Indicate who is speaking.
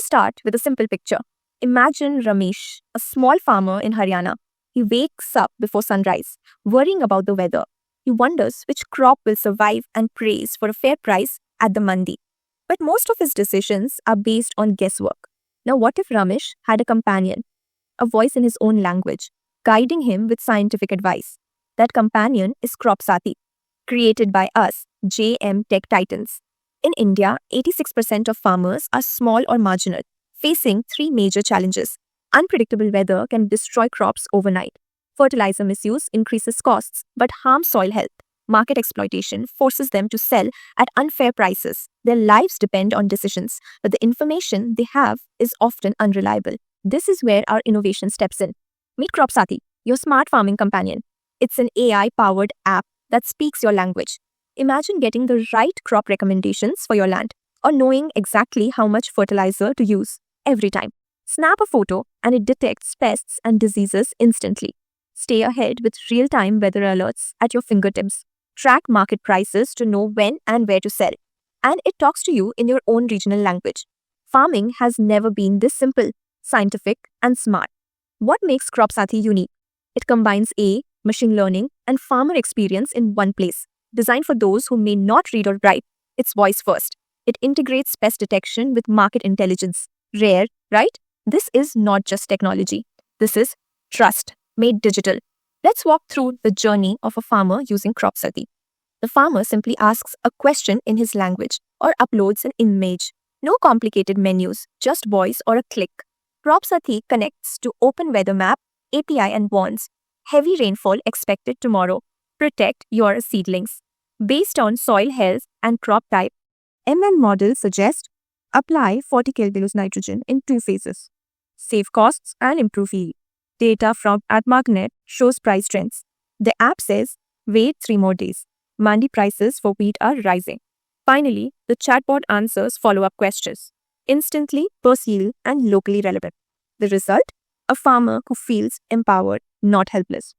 Speaker 1: start with a simple picture. Imagine Ramesh, a small farmer in Haryana. He wakes up before sunrise, worrying about the weather. He wonders which crop will survive and prays for a fair price at the mandi. But most of his decisions are based on guesswork. Now, what if Ramesh had a companion, a voice in his own language, guiding him with scientific advice? That companion is CropSathi, created by us, JM Tech Titans. In India, 86% of farmers are small or marginal, facing three major challenges. Unpredictable weather can destroy crops overnight. Fertilizer misuse increases costs but harms soil health. Market exploitation forces them to sell at unfair prices. Their lives depend on decisions, but the information they have is often unreliable. This is where our innovation steps in. Meet CropSathi, your smart farming companion. It's an AI-powered app that speaks your language. Imagine getting the right crop recommendations for your land or knowing exactly how much fertilizer to use every time. Snap a photo and it detects pests and diseases instantly. Stay ahead with real-time weather alerts at your fingertips. Track market prices to know when and where to sell. And it talks to you in your own regional language. Farming has never been this simple, scientific, and smart. What makes CropSathi unique? It combines AI, machine learning, and farmer experience in one place. Designed for those who may not read or write, it's voice first. It integrates pest detection with market intelligence. Rare, right? This is not just technology. This is trust made digital. Let's walk through the journey of a farmer using CropSathi. The farmer simply asks a question in his language or uploads an image. No complicated menus, just voice or a click. CropSathi connects to Open Weather Map, API and warns. Heavy rainfall expected tomorrow. Protect your seedlings. Based on soil health and crop type, ML model suggests apply 40 kg nitrogen in 2 phases. Save costs and improve yield. Data from AdMarkNet shows price trends. The app says, wait 3 more days. Mandi prices for wheat are rising. Finally, the chatbot answers follow-up questions, instantly, per yield, and locally relevant. The result? A farmer who feels empowered, not helpless.